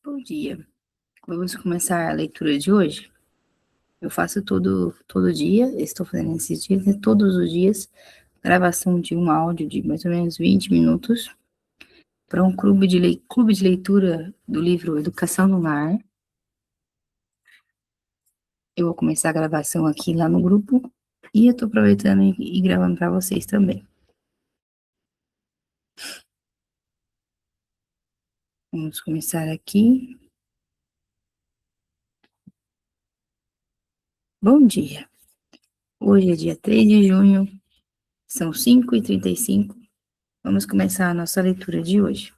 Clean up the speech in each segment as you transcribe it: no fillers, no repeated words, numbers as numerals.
Bom dia. Vamos começar a leitura de hoje? Eu faço todo dia, estou fazendo esses dias, né, todos os dias, gravação de um áudio de mais ou menos 20 minutos para um clube de leitura do livro Educação no Lar. Eu vou começar a gravação aqui lá no grupo e eu estou aproveitando e gravando para vocês também. Vamos começar aqui. Bom dia. Hoje é dia 3 de junho, são 5h35. Vamos começar a nossa leitura de hoje.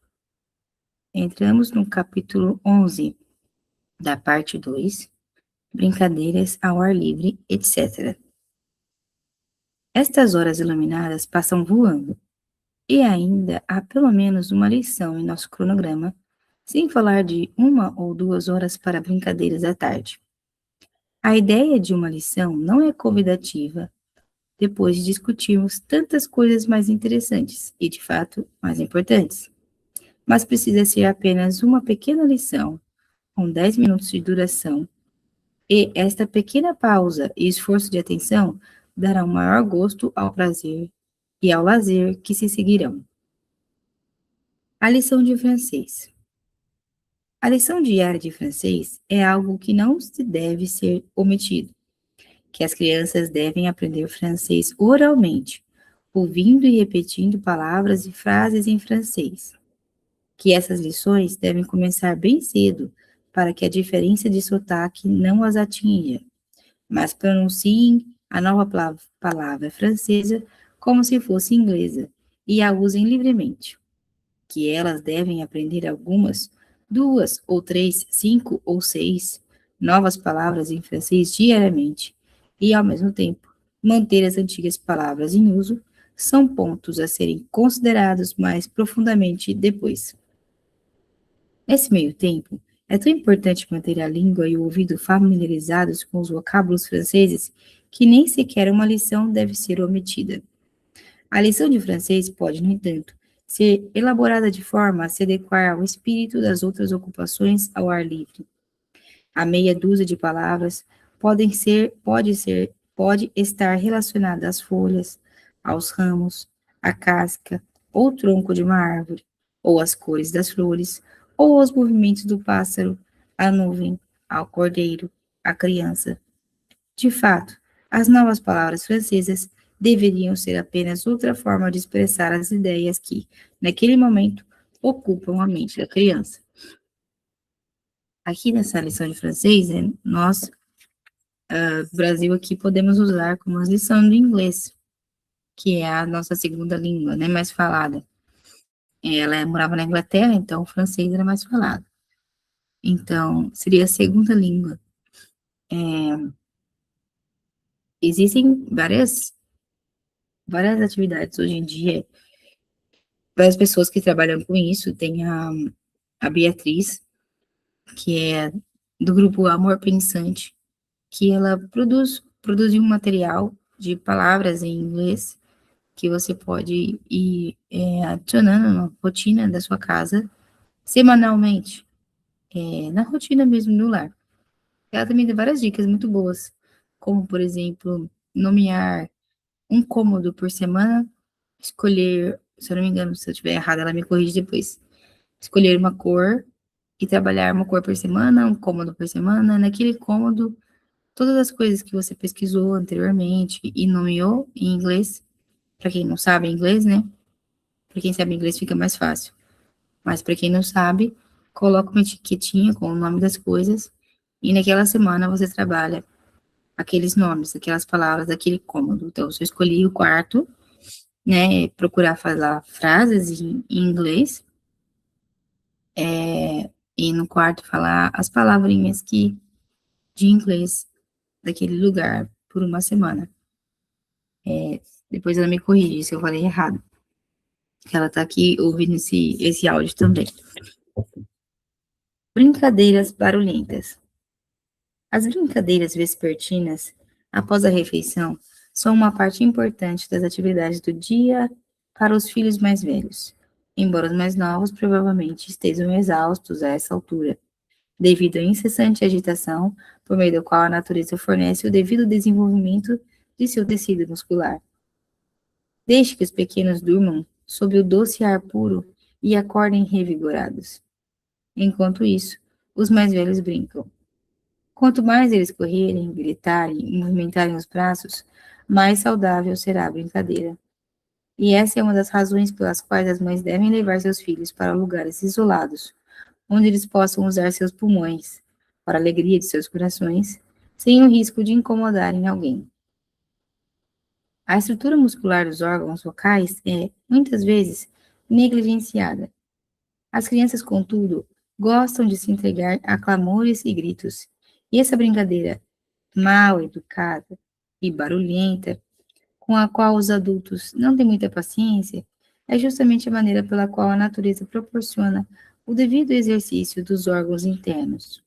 Entramos no capítulo 11 da parte 2, brincadeiras ao ar livre, etc. Estas horas iluminadas passam voando, e ainda há pelo menos uma lição em nosso cronograma, sem falar de 1 ou 2 horas para brincadeiras à tarde. A ideia de uma lição não é convidativa, depois de discutirmos tantas coisas mais interessantes e, de fato, mais importantes. Mas precisa ser apenas uma pequena lição, com 10 minutos de duração. E esta pequena pausa e esforço de atenção darão maior gosto ao prazer e ao lazer que se seguirão. A lição de francês. A lição diária de francês é algo que não se deve ser omitido, que as crianças devem aprender francês oralmente, ouvindo e repetindo palavras e frases em francês, que essas lições devem começar bem cedo, para que a diferença de sotaque não as atinja, mas pronunciem a nova palavra francesa como se fosse inglesa e a usem livremente. Que elas devem aprender algumas, 2 ou 3, 5 ou 6 novas palavras em francês diariamente e, ao mesmo tempo, manter as antigas palavras em uso, são pontos a serem considerados mais profundamente depois. Nesse meio tempo, é tão importante manter a língua e o ouvido familiarizados com os vocábulos franceses que nem sequer uma lição deve ser omitida. A lição de francês pode, no entanto, ser elaborada de forma a se adequar ao espírito das outras ocupações ao ar livre. A meia dúzia de palavras pode estar relacionada às folhas, aos ramos, à casca ou tronco de uma árvore, ou às cores das flores, ou aos movimentos do pássaro, à nuvem, ao cordeiro, à criança. De fato, as novas palavras francesas deveriam ser apenas outra forma de expressar as ideias que, naquele momento, ocupam a mente da criança. Aqui nessa lição de francês, nós, Brasil, aqui podemos usar como as lições de inglês, que é a nossa segunda língua, né, mais falada. Ela morava na Inglaterra, então o francês era mais falado. Então, seria a segunda língua. Existem várias atividades hoje em dia, várias pessoas que trabalham com isso. Tem a Beatriz, que é do grupo Amor Pensante, que ela produziu um material de palavras em inglês que você pode ir adicionando na rotina da sua casa, semanalmente, na rotina mesmo do lar. Ela também dá várias dicas muito boas, como, por exemplo, nomear um cômodo por semana, escolher, se eu não me engano, se eu estiver errada, ela me corrige depois, escolher uma cor e trabalhar uma cor por semana, um cômodo por semana. Naquele cômodo, todas as coisas que você pesquisou anteriormente e nomeou em inglês, para quem não sabe inglês, né? Para quem sabe inglês fica mais fácil. Mas para quem não sabe, coloca uma etiquetinha com o nome das coisas e naquela semana você trabalha aqueles nomes, aquelas palavras daquele cômodo. Então, se eu escolhi o quarto, né, procurar falar frases em inglês, e no quarto falar as palavrinhas de inglês daquele lugar por uma semana. Depois ela me corrige se eu falei errado, que ela tá aqui ouvindo esse áudio também. Brincadeiras barulhentas. As brincadeiras vespertinas, após a refeição, são uma parte importante das atividades do dia para os filhos mais velhos, embora os mais novos provavelmente estejam exaustos a essa altura. devido à incessante agitação, por meio da qual a natureza fornece o devido desenvolvimento de seu tecido muscular. Deixe que os pequenos durmam sob o doce ar puro e acordem revigorados. Enquanto isso, os mais velhos brincam. Quanto mais eles correrem, gritarem e movimentarem os braços, mais saudável será a brincadeira. E essa é uma das razões pelas quais as mães devem levar seus filhos para lugares isolados, onde eles possam usar seus pulmões, para a alegria de seus corações, sem o risco de incomodarem alguém. A estrutura muscular dos órgãos vocais é, muitas vezes, negligenciada. As crianças, contudo, gostam de se entregar a clamores e gritos, e essa brincadeira mal educada e barulhenta, com a qual os adultos não têm muita paciência, é justamente a maneira pela qual a natureza proporciona o devido exercício dos órgãos internos.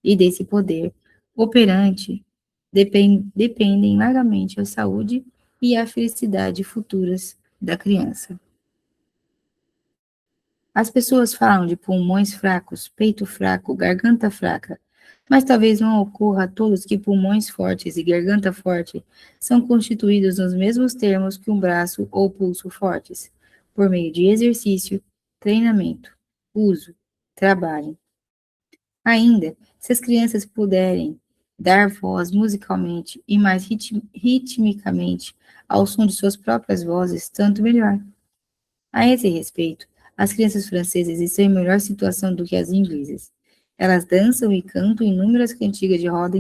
E desse poder operante dependem largamente a saúde e a felicidade futuras da criança. As pessoas falam de pulmões fracos, peito fraco, garganta fraca, mas talvez não ocorra a todos que pulmões fortes e garganta forte são constituídos nos mesmos termos que um braço ou pulso fortes, por meio de exercício, treinamento, uso, trabalho. Ainda, se as crianças puderem dar voz musicalmente e mais ritmicamente ao som de suas próprias vozes, tanto melhor. A esse respeito, as crianças francesas estão em melhor situação do que as inglesas. Elas dançam e cantam inúmeras cantigas de roda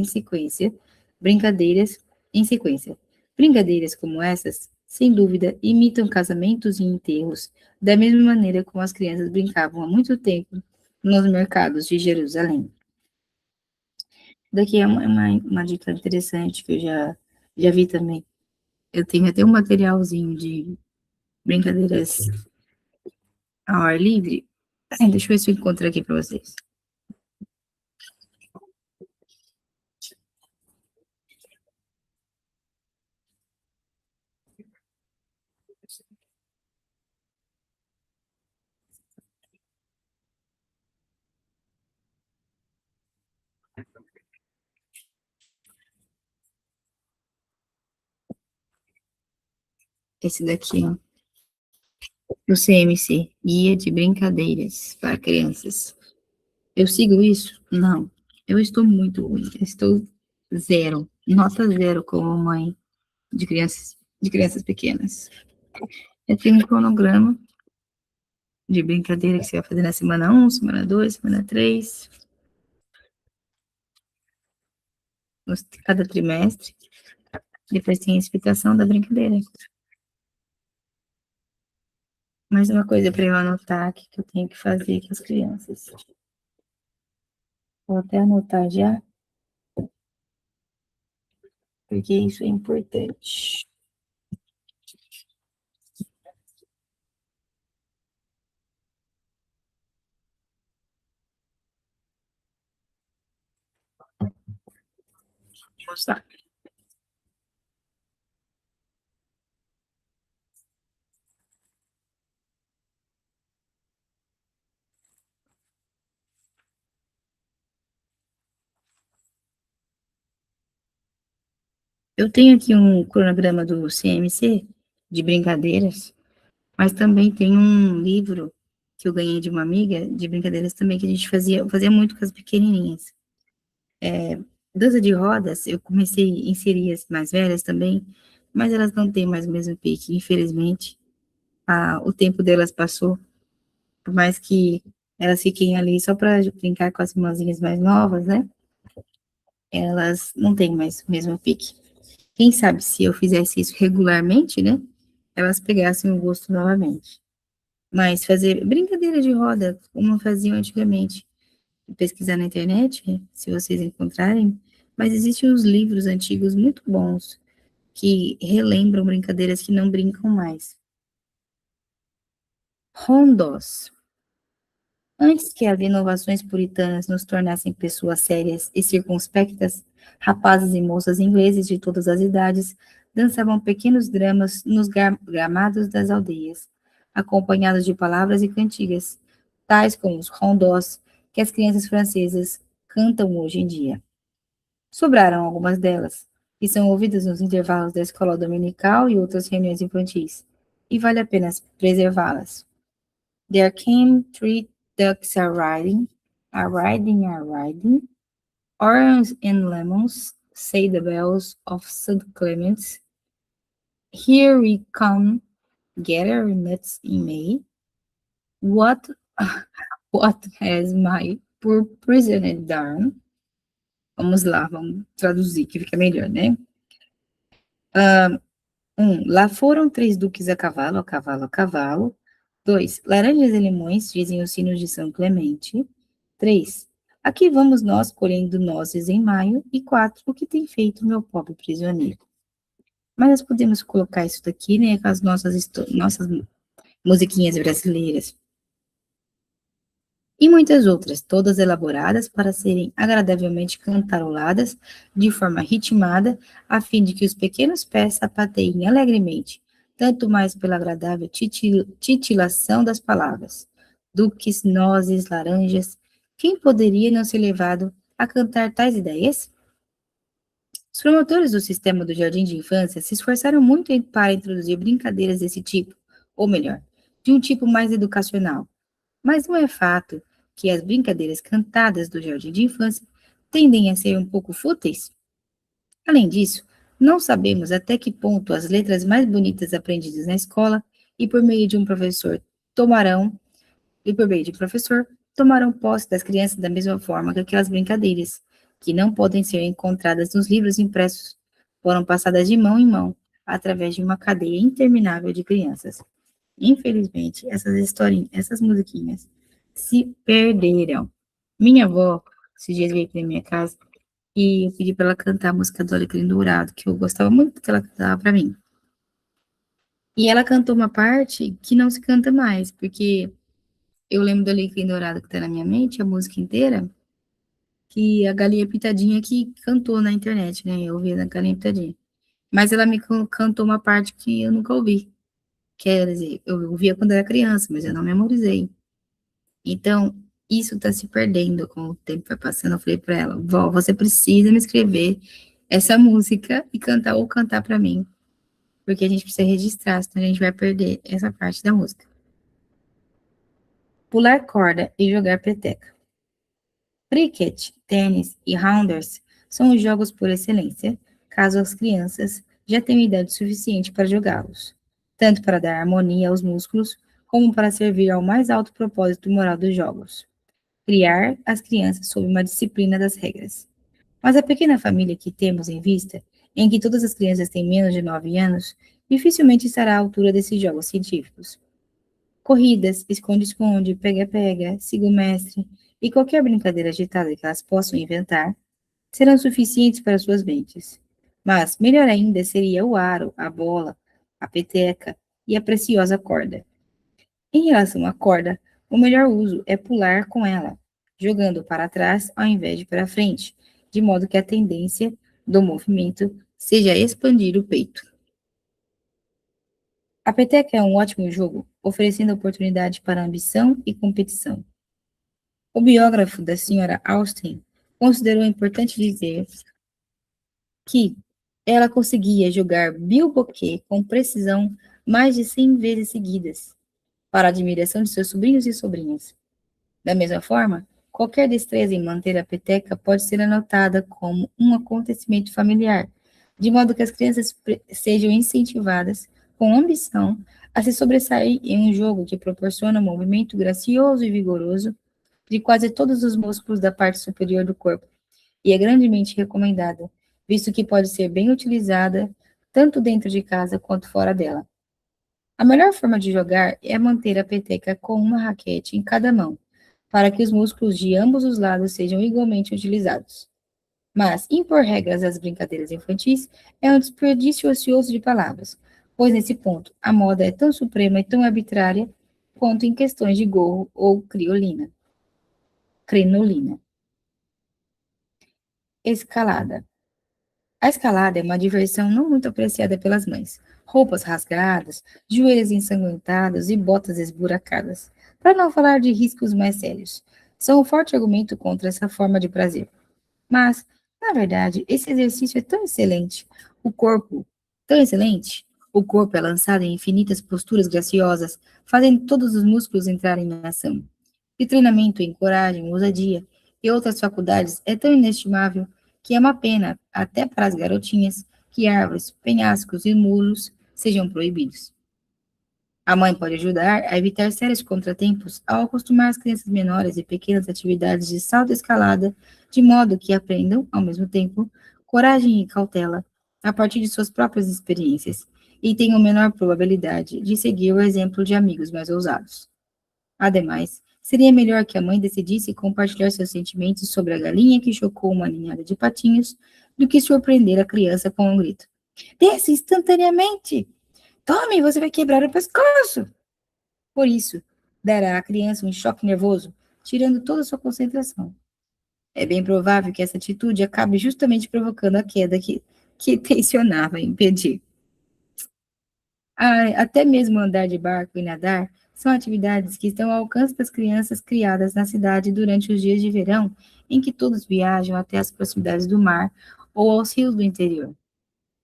brincadeiras em sequência. Brincadeiras como essas, sem dúvida, imitam casamentos e enterros, da mesma maneira como as crianças brincavam há muito tempo nos mercados de Jerusalém. Daqui é uma dica interessante que eu já vi também. Eu tenho até um materialzinho de brincadeiras ao ar livre. Deixa eu ver se eu encontro aqui para vocês. Esse daqui, ó, do CMC, Guia de Brincadeiras para Crianças. Eu sigo isso? Não. Eu estou muito ruim. Eu estou zero, nota zero como mãe de crianças pequenas. Eu tenho um cronograma de brincadeira que você vai fazer na semana 1, semana 2, semana 3, cada trimestre. Depois tem a explicação da brincadeira. Mais uma coisa para eu anotar aqui que eu tenho que fazer com as crianças. Vou até anotar já, porque isso é importante. Mostrar. Eu tenho aqui um cronograma do CMC de brincadeiras, mas também tem um livro que eu ganhei de uma amiga de brincadeiras também que a gente fazia muito com as pequenininhas. Dança de rodas, eu comecei a inserir as mais velhas também, mas elas não têm mais o mesmo pique, infelizmente. O tempo delas passou, por mais que elas fiquem ali só para brincar com as irmãzinhas mais novas, né? Elas não têm mais o mesmo pique. Quem sabe se eu fizesse isso regularmente, né? Elas pegassem o gosto novamente. Mas fazer brincadeira de roda, como faziam antigamente, pesquisar na internet, se vocês encontrarem, mas existem uns livros antigos muito bons que relembram brincadeiras que não brincam mais. Rondós. Antes que as inovações puritanas nos tornassem pessoas sérias e circunspectas, rapazes e moças ingleses de todas as idades dançavam pequenos dramas nos gramados das aldeias, acompanhados de palavras e cantigas, tais como os rondós, que as crianças francesas cantam hoje em dia. Sobraram algumas delas, que são ouvidas nos intervalos da escola dominical e outras reuniões infantis, e vale a pena preservá-las. There came three ducks a-riding, a-riding, a-riding, oranges and lemons, say the bells of St. Clement's. Here we come, gather nuts in May. What, what has my poor prisoner done? Vamos lá, vamos traduzir, que fica melhor, né? Lá foram três duques a cavalo, a cavalo, a cavalo. 2, laranjas e limões, dizem os sinos de São Clemente. 3, aqui vamos nós colhendo nozes em maio. E 4, o que tem feito meu pobre prisioneiro? Mas nós podemos colocar isso daqui, né, com as nossas musiquinhas brasileiras. E muitas outras, todas elaboradas para serem agradavelmente cantaroladas de forma ritmada, a fim de que os pequenos pés sapateiem alegremente, tanto mais pela agradável titilação das palavras. Duques, nozes, laranjas, quem poderia não ser levado a cantar tais ideias? Os promotores do sistema do jardim de infância se esforçaram muito para introduzir brincadeiras desse tipo, ou melhor, de um tipo mais educacional. Mas não é fato que as brincadeiras cantadas do jardim de infância tendem a ser um pouco fúteis? Além disso, não sabemos até que ponto as letras mais bonitas aprendidas na escola e por meio de um professor tomarão, tomarão posse das crianças da mesma forma que aquelas brincadeiras, que não podem ser encontradas nos livros impressos, foram passadas de mão em mão através de uma cadeia interminável de crianças. Infelizmente, essas historinhas, essas musiquinhas se perderam. Minha avó, esses dias veio aqui na minha casa e eu pedi para ela cantar a música do Alecrim Dourado, que eu gostava muito que ela cantava para mim. E ela cantou uma parte que não se canta mais, porque eu lembro do Alecrim Dourado que tá na minha mente, a música inteira, que a Galinha Pitadinha que cantou na internet, né? Eu ouvi a Galinha Pitadinha. Mas ela me cantou uma parte que eu nunca ouvi. Quer dizer, eu ouvia quando era criança, mas eu não memorizei. Então, isso está se perdendo com o tempo vai passando. Eu falei para ela, vó, você precisa me escrever essa música e cantar ou cantar para mim, porque a gente precisa registrar, senão a gente vai perder essa parte da música. Pular corda e jogar peteca. Cricket, tênis e rounders são os jogos por excelência, caso as crianças já tenham idade suficiente para jogá-los, tanto para dar harmonia aos músculos, como para servir ao mais alto propósito moral dos jogos. Criar as crianças sob uma disciplina das regras. Mas a pequena família que temos em vista, em que todas as crianças têm menos de 9 anos, dificilmente estará à altura desses jogos científicos. Corridas, esconde-esconde, pega-pega, siga o mestre e qualquer brincadeira agitada que elas possam inventar serão suficientes para suas mentes. Mas melhor ainda seria o aro, a bola, a peteca e a preciosa corda. Em relação à corda, o melhor uso é pular com ela, jogando para trás ao invés de para frente, de modo que a tendência do movimento seja expandir o peito. A peteca é um ótimo jogo, oferecendo oportunidade para ambição e competição. O biógrafo da senhora Austen considerou importante dizer que ela conseguia jogar bilboquet com precisão mais de 100 vezes seguidas, para a admiração de seus sobrinhos e sobrinhas. Da mesma forma, qualquer destreza em manter a peteca pode ser anotada como um acontecimento familiar, de modo que as crianças sejam incentivadas, com ambição, a se sobressair em um jogo que proporciona um movimento gracioso e vigoroso de quase todos os músculos da parte superior do corpo, e é grandemente recomendada, visto que pode ser bem utilizada tanto dentro de casa quanto fora dela. A melhor forma de jogar é manter a peteca com uma raquete em cada mão, para que os músculos de ambos os lados sejam igualmente utilizados. Mas impor regras às brincadeiras infantis é um desperdício ocioso de palavras, pois nesse ponto a moda é tão suprema e tão arbitrária quanto em questões de gorro ou crinolina. Escalada. A escalada é uma diversão não muito apreciada pelas mães. Roupas rasgadas, joelhos ensanguentados e botas esburacadas, para não falar de riscos mais sérios. são um forte argumento contra essa forma de prazer. Mas, na verdade, esse exercício é tão excelente, o corpo, tão excelente, o corpo é lançado em infinitas posturas graciosas, fazendo todos os músculos entrarem em ação. E treinamento em coragem, ousadia e outras faculdades é tão inestimável que é uma pena, até para as garotinhas, que árvores, penhascos e muros sejam proibidos. A mãe pode ajudar a evitar sérios contratempos ao acostumar as crianças menores e pequenas atividades de salto e escalada, de modo que aprendam, ao mesmo tempo, coragem e cautela, a partir de suas próprias experiências, e tenham menor probabilidade de seguir o exemplo de amigos mais ousados. Ademais, seria melhor que a mãe decidisse compartilhar seus sentimentos sobre a galinha que chocou uma ninhada de patinhos do que surpreender a criança com um grito. Desce instantaneamente! Tome, você vai quebrar o pescoço! Por isso, dará à criança um choque nervoso, tirando toda a sua concentração. É bem provável que essa atitude acabe justamente provocando a queda que tensionava impedir. Até mesmo andar de barco e nadar são atividades que estão ao alcance das crianças criadas na cidade durante os dias de verão, em que todos viajam até as proximidades do mar ou aos rios do interior.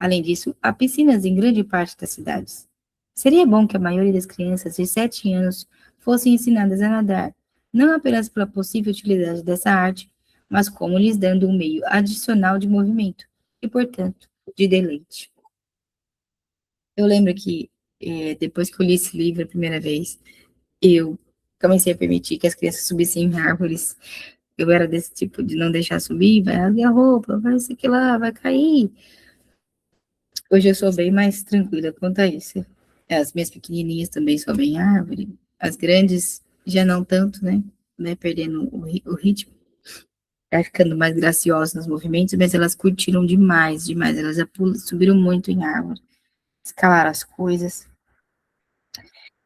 Além disso, há piscinas em grande parte das cidades. Seria bom que a maioria das crianças de 7 anos fossem ensinadas a nadar, não apenas pela possível utilidade dessa arte, mas como lhes dando um meio adicional de movimento e, portanto, de deleite. Eu lembro que, depois que eu li esse livro a primeira vez, eu comecei a permitir que as crianças subissem em árvores. Eu era desse tipo de não deixar subir, vai rasgar a roupa, vai isso aqui lá, vai cair. Hoje eu sou bem mais tranquila quanto a isso. As minhas pequenininhas também sobem em árvore. As grandes já não tanto, né, perdendo o ritmo, vai ficando mais graciosas nos movimentos, mas elas curtiram demais, demais. Elas já subiram muito em árvore, escalaram as coisas.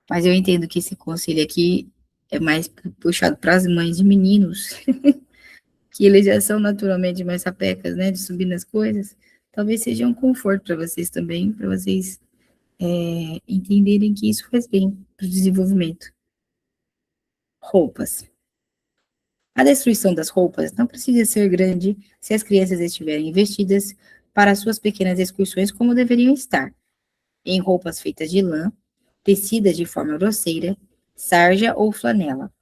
Mas eu entendo que esse conselho aqui é mais puxado para as mães de meninos, que eles já são naturalmente mais sapecas, né, de subir nas coisas. Talvez seja um conforto para vocês também, para vocês entenderem que isso faz bem para o desenvolvimento. Roupas. A destruição das roupas não precisa ser grande se as crianças estiverem vestidas para suas pequenas excursões como deveriam estar, em roupas feitas de lã, tecidas de forma grosseira, sarja ou flanela.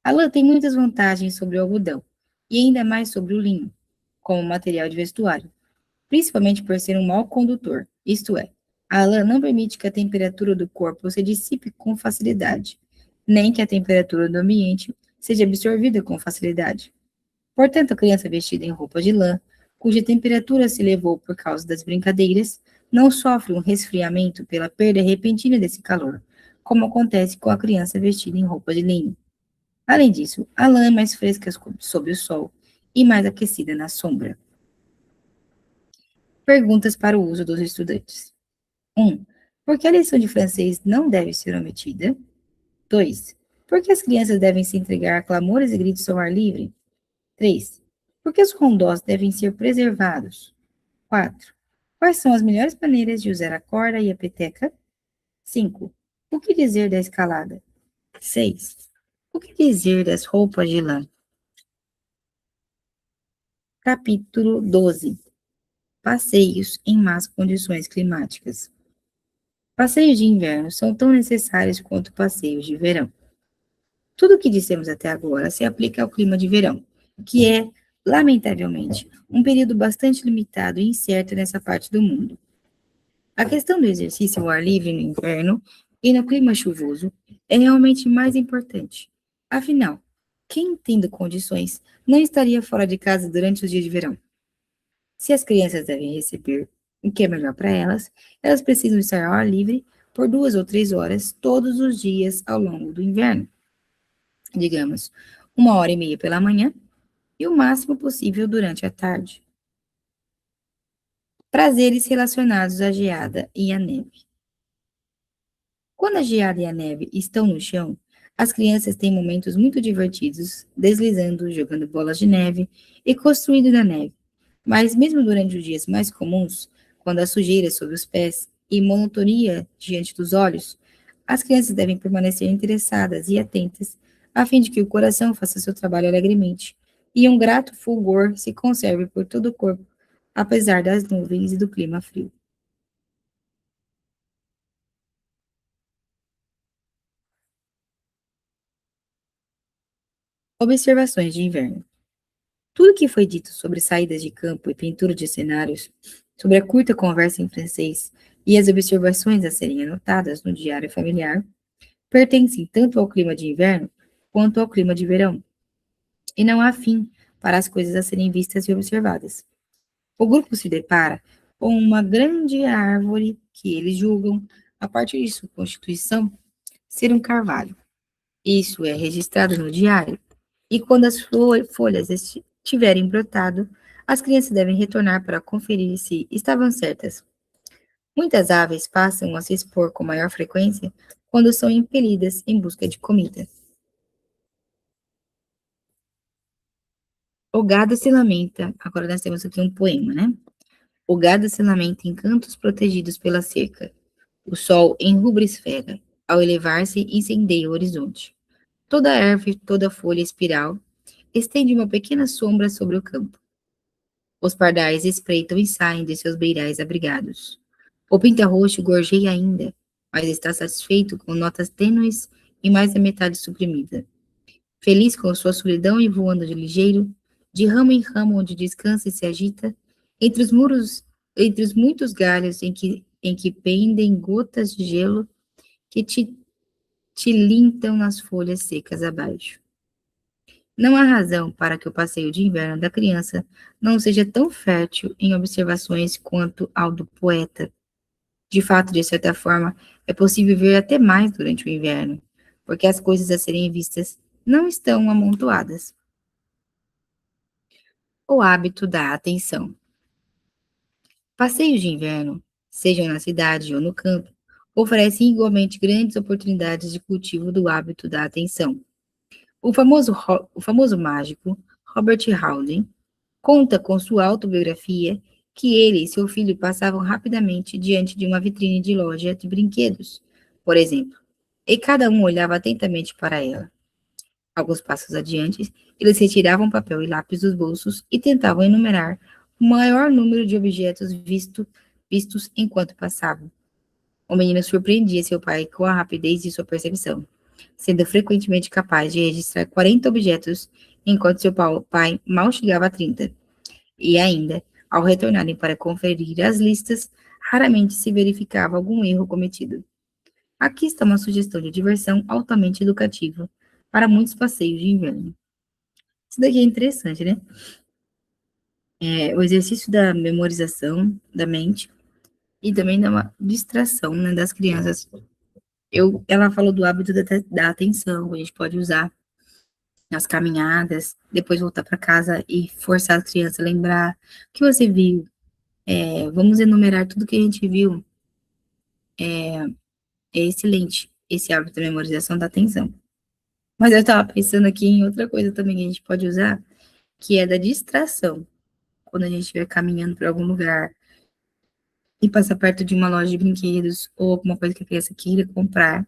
A lã tem muitas vantagens sobre o algodão, e ainda mais sobre o linho, como material de vestuário, principalmente por ser um mau condutor, isto é, a lã não permite que a temperatura do corpo se dissipe com facilidade, nem que a temperatura do ambiente seja absorvida com facilidade. Portanto, a criança vestida em roupa de lã, cuja temperatura se elevou por causa das brincadeiras, não sofre um resfriamento pela perda repentina desse calor, como acontece com a criança vestida em roupa de linho. Além disso, a lã é mais fresca sob o sol e mais aquecida na sombra. Perguntas para o uso dos estudantes. 1. Por que a lição de francês não deve ser omitida? 2. Por que as crianças devem se entregar a clamores e gritos ao ar livre? 3. Por que os rondós devem ser preservados? 4. Quais são as melhores maneiras de usar a corda e a peteca? 5. O que dizer da escalada? 6. O que dizer das roupas de lã? Capítulo 12. Passeios em más condições climáticas. Passeios de inverno são tão necessários quanto passeios de verão. Tudo o que dissemos até agora se aplica ao clima de verão, que é, lamentavelmente, um período bastante limitado e incerto nessa parte do mundo. A questão do exercício ao ar livre no inverno e no clima chuvoso é realmente mais importante. Afinal, quem tendo condições não estaria fora de casa durante os dias de verão? Se as crianças devem receber o que é melhor para elas, elas precisam estar ao ar livre por 2 ou 3 horas todos os dias ao longo do inverno. Digamos, 1 hora e meia pela manhã e o máximo possível durante a tarde. Prazeres relacionados à geada e à neve. Quando a geada e a neve estão no chão, as crianças têm momentos muito divertidos, deslizando, jogando bolas de neve e construindo na neve. Mas mesmo durante os dias mais comuns, quando há sujeira sob os pés e monotonia diante dos olhos, as crianças devem permanecer interessadas e atentas a fim de que o coração faça seu trabalho alegremente e um grato fulgor se conserve por todo o corpo, apesar das nuvens e do clima frio. Observações de inverno. Tudo que foi dito sobre saídas de campo e pintura de cenários, sobre a curta conversa em francês e as observações a serem anotadas no diário familiar, pertencem tanto ao clima de inverno quanto ao clima de verão, e não há fim para as coisas a serem vistas e observadas. O grupo se depara com uma grande árvore que eles julgam, a partir de sua constituição, ser um carvalho. Isso é registrado no diário, e quando as folhas tiverem brotado, as crianças devem retornar para conferir se estavam certas. Muitas aves passam a se expor com maior frequência quando são impelidas em busca de comida. O gado se lamenta, agora nós temos aqui um poema, né? O gado se lamenta em cantos protegidos pela cerca. O sol enrubra a esfera. Ao elevar-se, incendeia o horizonte. Toda árvore, toda folha espiral estende uma pequena sombra sobre o campo. Os pardais espreitam e saem de seus beirais abrigados. O pinta-roxo gorjeia ainda, mas está satisfeito com notas tênues e mais da metade suprimida. Feliz com sua solidão e voando de ligeiro, de ramo em ramo onde descansa e se agita, entre os muros, entre os muitos galhos em que pendem gotas de gelo que tilintam nas folhas secas abaixo. Não há razão para que o passeio de inverno da criança não seja tão fértil em observações quanto ao do poeta. De fato, de certa forma, é possível ver até mais durante o inverno, porque as coisas a serem vistas não estão amontoadas. O hábito da atenção. Passeios de inverno, sejam na cidade ou no campo, oferecem igualmente grandes oportunidades de cultivo do hábito da atenção. O famoso mágico Robert Haldane conta com sua autobiografia que ele e seu filho passavam rapidamente diante de uma vitrine de loja de brinquedos, por exemplo, e cada um olhava atentamente para ela. Alguns passos adiante, eles retiravam papel e lápis dos bolsos e tentavam enumerar o maior número de objetos vistos enquanto passavam. O menino surpreendia seu pai com a rapidez de sua percepção, sendo frequentemente capaz de registrar 40 objetos, enquanto seu pai mal chegava a 30. E ainda, ao retornarem para conferir as listas, raramente se verificava algum erro cometido. Aqui está uma sugestão de diversão altamente educativa para muitos passeios de inverno. Isso daqui é interessante, né? É o exercício da memorização da mente e também da uma distração, né, das crianças. Ela falou do hábito da atenção, a gente pode usar nas caminhadas, depois voltar para casa e forçar a criança a lembrar o que você viu. Vamos enumerar tudo que a gente viu. É excelente esse hábito da memorização da atenção. Mas eu estava pensando aqui em outra coisa também que a gente pode usar, que é da distração. Quando a gente estiver caminhando para algum lugar e passar perto de uma loja de brinquedos ou alguma coisa que a criança queira comprar,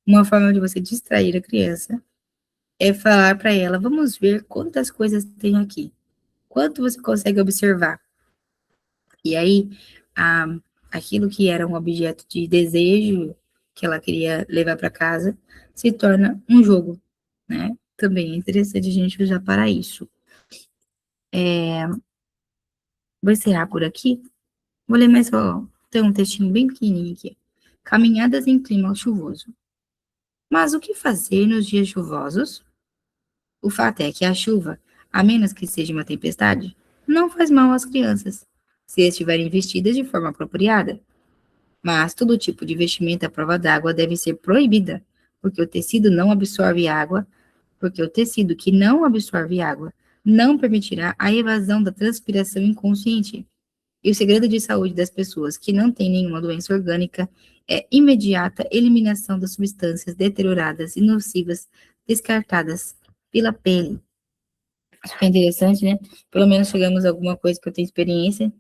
uma forma de você distrair a criança é falar para ela: vamos ver quantas coisas tem aqui, quanto você consegue observar. E aí, a, aquilo que era um objeto de desejo que ela queria levar para casa se torna um jogo, né? Também é interessante a gente usar para isso. Vou encerrar por aqui. Vou ler mais só, tem um textinho bem pequenininho aqui. Caminhadas em clima chuvoso. Mas o que fazer nos dias chuvosos? O fato é que a chuva, a menos que seja uma tempestade, não faz mal às crianças, se estiverem vestidas de forma apropriada. Mas todo tipo de vestimenta à prova d'água deve ser proibida, porque o tecido não absorve água, porque o tecido que não absorve água não permitirá a evasão da transpiração inconsciente. E o segredo de saúde das pessoas que não têm nenhuma doença orgânica é imediata eliminação das substâncias deterioradas e nocivas descartadas pela pele. Acho que é interessante, né? Pelo menos chegamos a alguma coisa que eu tenho experiência,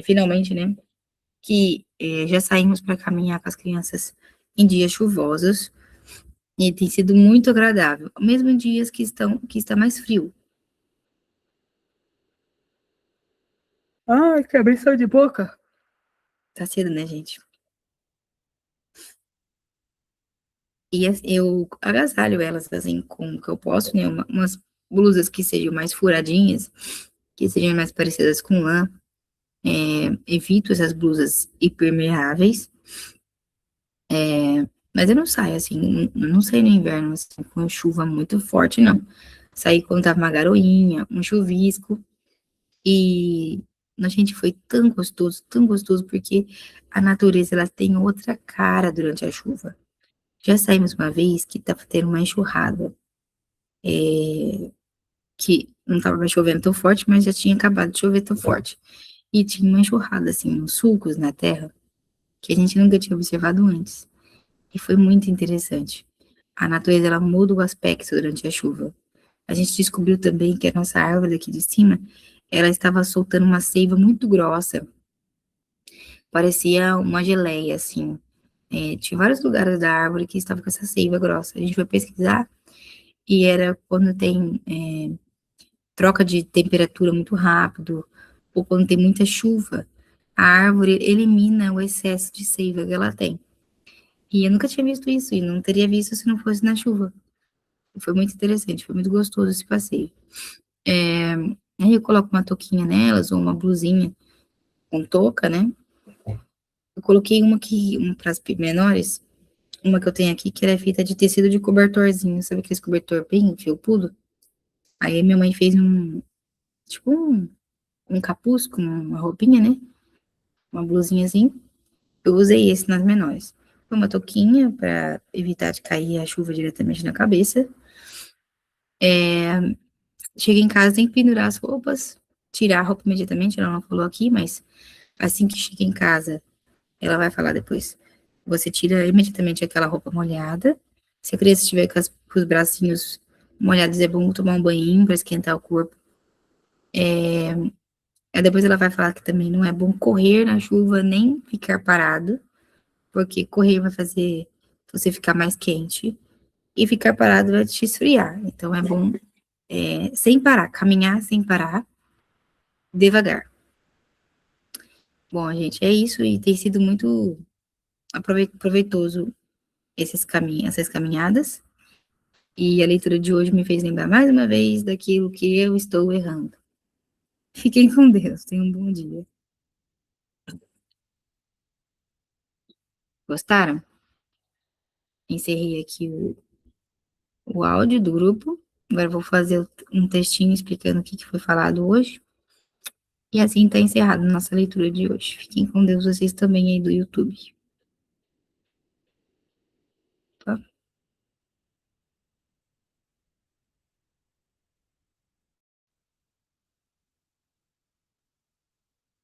finalmente, né? Que já saímos para caminhar com as crianças em dias chuvosos. E tem sido muito agradável, mesmo em dias que está mais frio. Ai, que abenção de boca. Tá cedo, né, gente? E eu agasalho elas assim com o que eu posso, né? Umas blusas que sejam mais furadinhas, que sejam mais parecidas com lã. Evito essas blusas hipermeáveis. Mas eu não saio assim, não saio no inverno assim, com chuva muito forte, não. Saí quando tava uma garoinha, um chuvisco. E a gente foi tão gostoso, porque a natureza ela tem outra cara durante a chuva. Já saímos uma vez que tava tendo uma enxurrada, que não tava mais chovendo tão forte, mas já tinha acabado de chover tão forte. E tinha uma enxurrada, assim, uns sulcos na terra, que a gente nunca tinha observado antes. E foi muito interessante. A natureza, ela muda o aspecto durante a chuva. A gente descobriu também que a nossa árvore aqui de cima, ela estava soltando uma seiva muito grossa, parecia uma geleia, assim. Tinha vários lugares da árvore que estavam com essa seiva grossa. A gente foi pesquisar e era quando tem troca de temperatura muito rápido, ou quando tem muita chuva, a árvore elimina o excesso de seiva que ela tem. E eu nunca tinha visto isso, e não teria visto se não fosse na chuva. Foi muito interessante, foi muito gostoso esse passeio. Aí eu coloco uma touquinha nelas, ou uma blusinha com touca, né? Eu coloquei uma para as menores, uma que eu tenho aqui, que ela é feita de tecido de cobertorzinho, sabe aquele cobertor bem felpudo? Aí minha mãe fez tipo um capuz com uma roupinha, né? Uma blusinha assim. Eu usei esse nas menores. Foi uma touquinha para evitar de cair a chuva diretamente na cabeça. Cheguei em casa, tem que pendurar as roupas, tirar a roupa imediatamente, ela não falou aqui, mas assim que chega em casa, ela vai falar depois. Você tira imediatamente aquela roupa molhada. Se a criança estiver com os bracinhos molhados, é bom tomar um banho para esquentar o corpo. Aí depois ela vai falar que também não é bom correr na chuva nem ficar parado, porque correr vai fazer você ficar mais quente e ficar parado vai te esfriar. Então é bom sem parar, caminhar sem parar, devagar. Bom, gente, é isso e tem sido muito proveitoso essas caminhadas. E a leitura de hoje me fez lembrar mais uma vez daquilo que eu estou errando. Fiquem com Deus, tenham um bom dia. Gostaram? Encerrei aqui o áudio do grupo. Agora vou fazer um textinho explicando o que foi falado hoje. E assim está encerrada a nossa leitura de hoje. Fiquem com Deus, vocês também aí do YouTube.